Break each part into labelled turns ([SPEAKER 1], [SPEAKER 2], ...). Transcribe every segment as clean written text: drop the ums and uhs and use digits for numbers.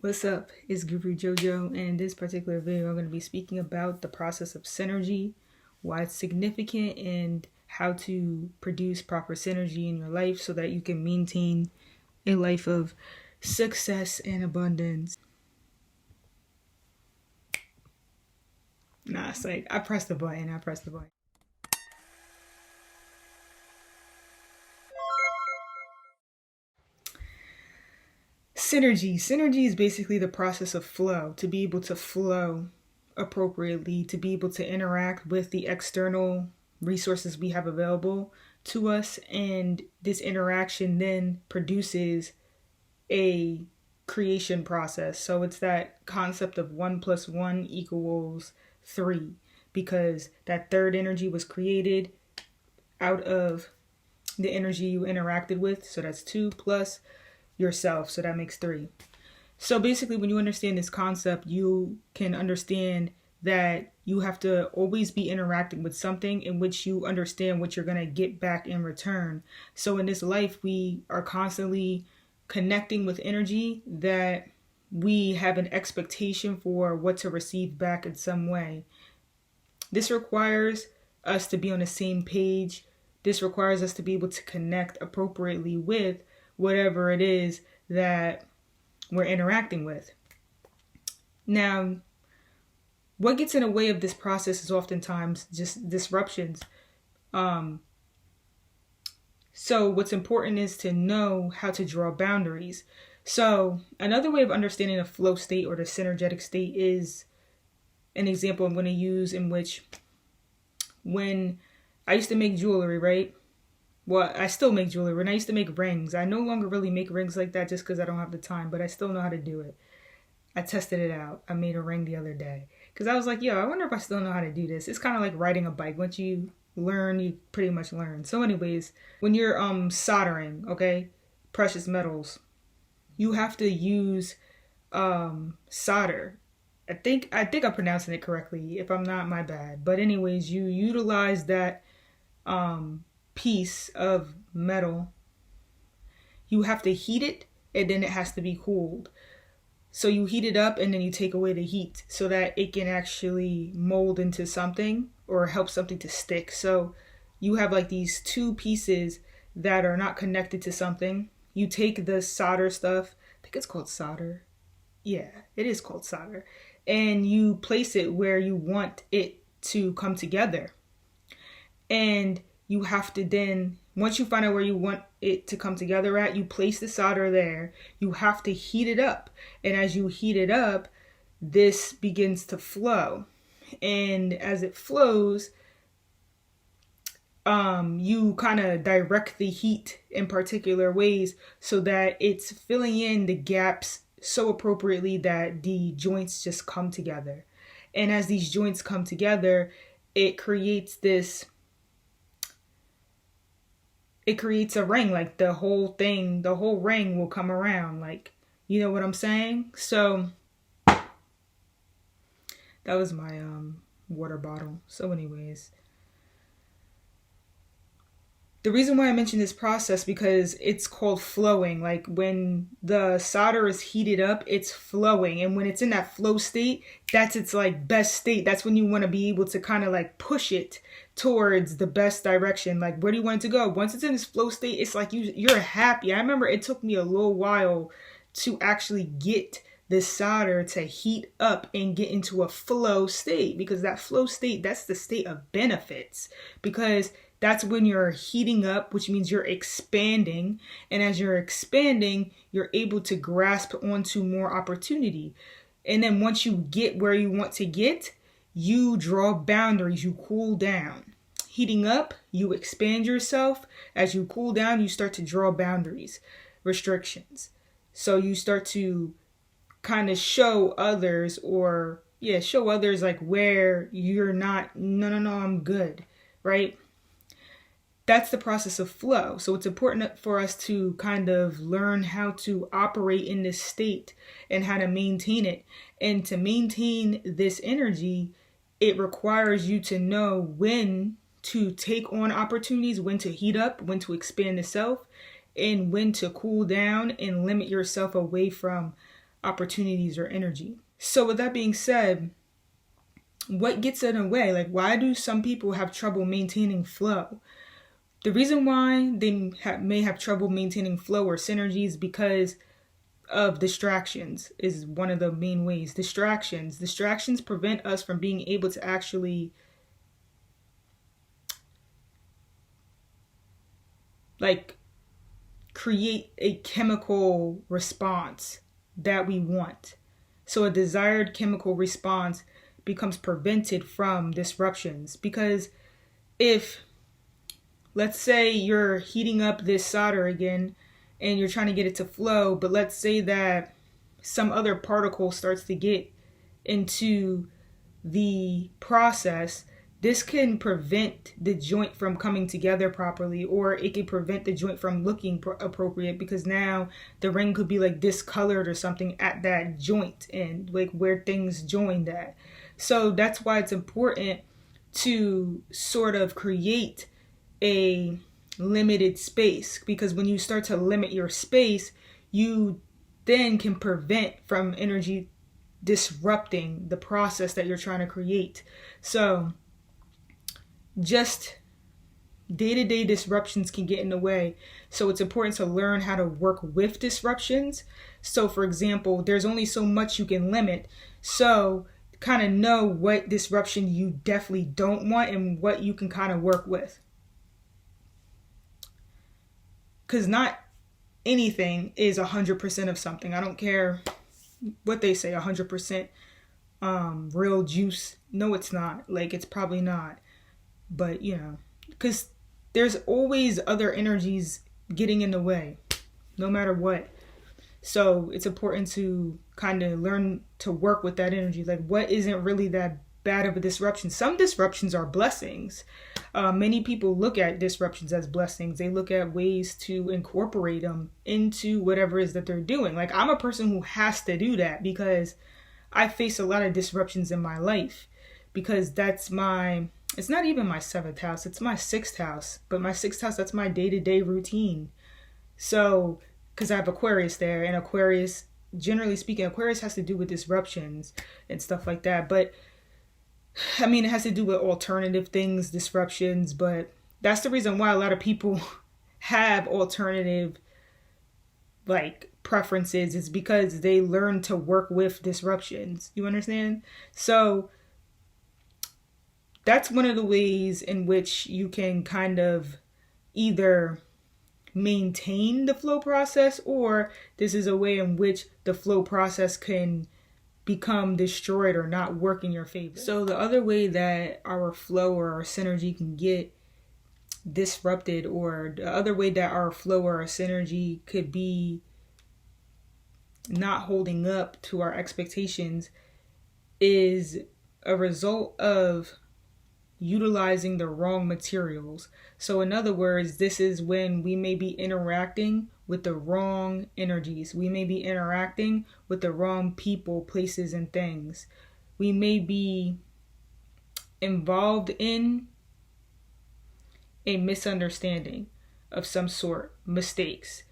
[SPEAKER 1] What's up? It's Guru Jojo, and in this particular video, I'm going to be speaking about the process of synergy, why it's significant, and how to produce proper synergy in your life so that you can maintain a life of success and abundance. Nah, it's like I pressed the button. Synergy is basically the process of flow, to be able to flow appropriately, to be able to interact with the external resources we have available to us, and this interaction then produces a creation process. So it's that concept of 1 + 1 = 3, because that third energy was created out of the energy you interacted with. So that's 2 plus yourself, so that makes 3. So basically, when you understand this concept, you can understand that you have to always be interacting with something in which you understand what you're going to get back in return. So in this life, we are constantly connecting with energy that we have an expectation for what to receive back in some way. This requires us to be on the same page. This requires us to be able to connect appropriately with whatever it is that we're interacting with. Now, what gets in the way of this process is oftentimes just disruptions. So what's important is to know how to draw boundaries. So another way of understanding the flow state or the synergetic state is an example I'm going to use, in which when I used to make jewelry, right? Well, I still make jewelry. When I used to make rings, I no longer really make rings like that just because I don't have the time, but I still know how to do it. I tested it out. I made a ring the other day because I was like, yo, I wonder if I still know how to do this. It's kind of like riding a bike. Once you learn, you pretty much learn. So anyways, when you're soldering, okay, precious metals, you have to use solder. I think I'm pronouncing it correctly. If I'm not, my bad. But anyways, you utilize that piece of metal. You have to heat it, and then it has to be cooled. So you heat it up and then you take away the heat so that it can actually mold into something or help something to stick. So you have like these two pieces that are not connected to something. You take the solder stuff, I think it's called solder. Yeah, it is called solder. And you place it where you want it to come together. And you have to then, once you find out where you want it to come together at, you place the solder there. You have to heat it up. And as you heat it up, this begins to flow. And as it flows, you kind of direct the heat in particular ways so that it's filling in the gaps so appropriately that the joints just come together. And as these joints come together, it creates a ring. Like the whole ring will come around. Like, you know what I'm saying? So that was my water bottle. So anyways, the reason why I mentioned this process, because it's called flowing. Like when the solder is heated up, it's flowing. And when it's in that flow state, that's its like best state. That's when you want to be able to kind of like push it towards the best direction. Like, where do you want it to go? Once it's in this flow state, it's like you're happy. I remember it took me a little while to actually get the solder to heat up and get into a flow state, because that flow state, that's the state of benefits, because that's when you're heating up, which means you're expanding. And as you're expanding, you're able to grasp onto more opportunity. And then once you get where you want to get, you draw boundaries, you cool down. Heating up, you expand yourself. As you cool down, you start to draw boundaries, restrictions. So you start to kind of show others like where you're not, no, I'm good, right? That's the process of flow. So it's important for us to kind of learn how to operate in this state and how to maintain it. And to maintain this energy, it requires you to know when to take on opportunities, when to heat up, when to expand the self, and when to cool down and limit yourself away from opportunities or energy. So with that being said, what gets in the way? Like, why do some people have trouble maintaining flow? The reason why they may have trouble maintaining flow or synergy is because of distractions is one of the main ways. Distractions prevent us from being able to actually like create a chemical response that we want. So a desired chemical response becomes prevented from disruptions, because if, let's say you're heating up this solder again and you're trying to get it to flow, but let's say that some other particle starts to get into the process, this can prevent the joint from coming together properly, or it can prevent the joint from looking appropriate, because now the ring could be like discolored or something at that joint and like where things joined at. So that's why it's important to sort of create a limited space, because when you start to limit your space, you then can prevent from energy disrupting the process that you're trying to create. So just day-to-day disruptions can get in the way. So it's important to learn how to work with disruptions. So for example, there's only so much you can limit. So kind of know what disruption you definitely don't want and what you can kind of work with. Because not anything is 100% of something. I don't care what they say, 100% real juice. No, it's not. Like, it's probably not. But, you know, because there's always other energies getting in the way, no matter what. So it's important to kind of learn to work with that energy. Like, what isn't really that bad of a disruption? Some disruptions are blessings. Many people look at disruptions as blessings. They look at ways to incorporate them into whatever it is that they're doing. Like, I'm a person who has to do that because I face a lot of disruptions in my life, because that's it's not even my 7th house, it's my 6th house. But my 6th house, that's my day-to-day routine. So, because I have Aquarius there, and Aquarius, generally speaking, Aquarius has to do with disruptions and stuff like that. But I mean, it has to do with alternative things, disruptions, but that's the reason why a lot of people have alternative like preferences, is because they learn to work with disruptions. You understand? So that's one of the ways in which you can kind of either maintain the flow process, or this is a way in which the flow process can become destroyed or not work in your favor. So the other way that our flow or our synergy can get disrupted, or the other way that our flow or our synergy could be not holding up to our expectations, is a result of utilizing the wrong materials. So in other words, this is when we may be interacting with the wrong energies. We may be interacting with the wrong people, places, and things. We may be involved in a misunderstanding of some sort, mistakes.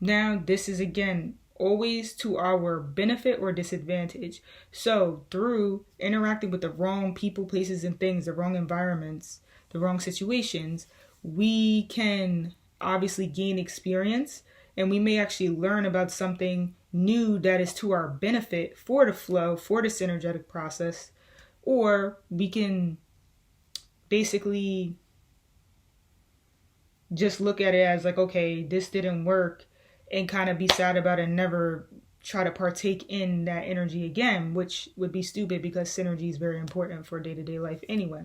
[SPEAKER 1] Now, this is again always to our benefit or disadvantage. So through interacting with the wrong people, places, and things, the wrong environments, the wrong situations, we can obviously gain experience, and we may actually learn about something new that is to our benefit for the flow, for the synergetic process, or we can basically just look at it as like, okay, this didn't work, and kind of be sad about it and never try to partake in that energy again, which would be stupid, because synergy is very important for day-to-day life anyway.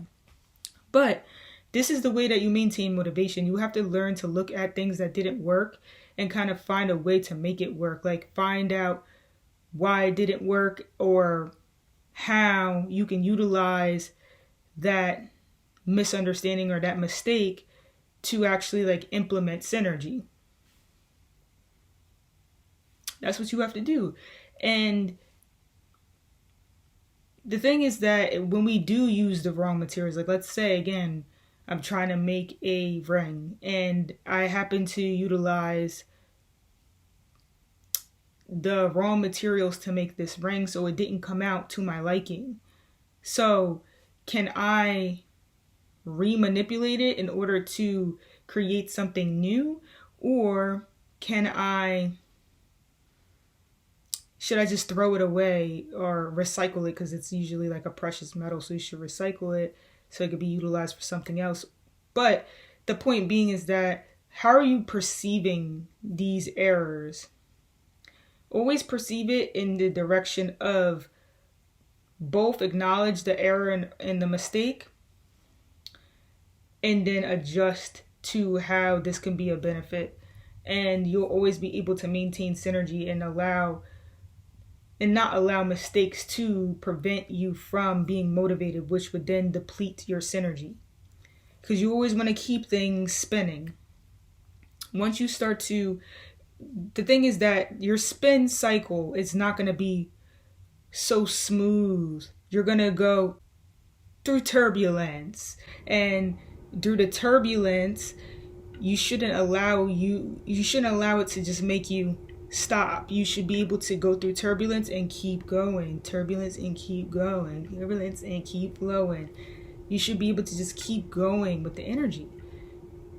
[SPEAKER 1] But this is the way that you maintain motivation. You have to learn to look at things that didn't work and kind of find a way to make it work. Like, find out why it didn't work, or how you can utilize that misunderstanding or that mistake to actually like implement synergy. That's what you have to do. And the thing is that when we do use the wrong materials, like let's say again, I'm trying to make a ring and I happen to utilize the raw materials to make this ring, so it didn't come out to my liking. So can I remanipulate it in order to create something new? Or should I just throw it away or recycle it, because it's usually like a precious metal, so you should recycle it so it could be utilized for something else. But the point being is that, how are you perceiving these errors? Always perceive it in the direction of both acknowledge the error and the mistake, and then adjust to how this can be a benefit. And you'll always be able to maintain synergy and not allow mistakes to prevent you from being motivated, which would then deplete your synergy. Because you always want to keep things spinning. Once you start to, the thing is that your spin cycle is not going to be so smooth. You're going to go through turbulence, and through the turbulence, you shouldn't allow it to just make you stop. You should be able to go through turbulence and keep going, turbulence and keep going, turbulence and keep flowing. You should be able to just keep going with the energy.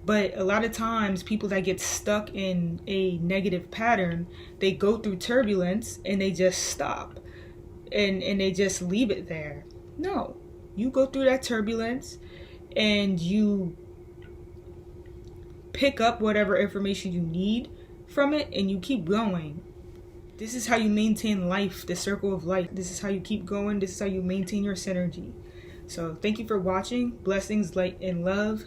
[SPEAKER 1] But a lot of times, people that get stuck in a negative pattern, they go through turbulence and they just stop and they just leave it there. No, you go through that turbulence and you pick up whatever information you need from it and you keep going. This is how you maintain life, the circle of life. This is how you keep going. This is how you maintain your synergy. So thank you for watching. Blessings, light, and love.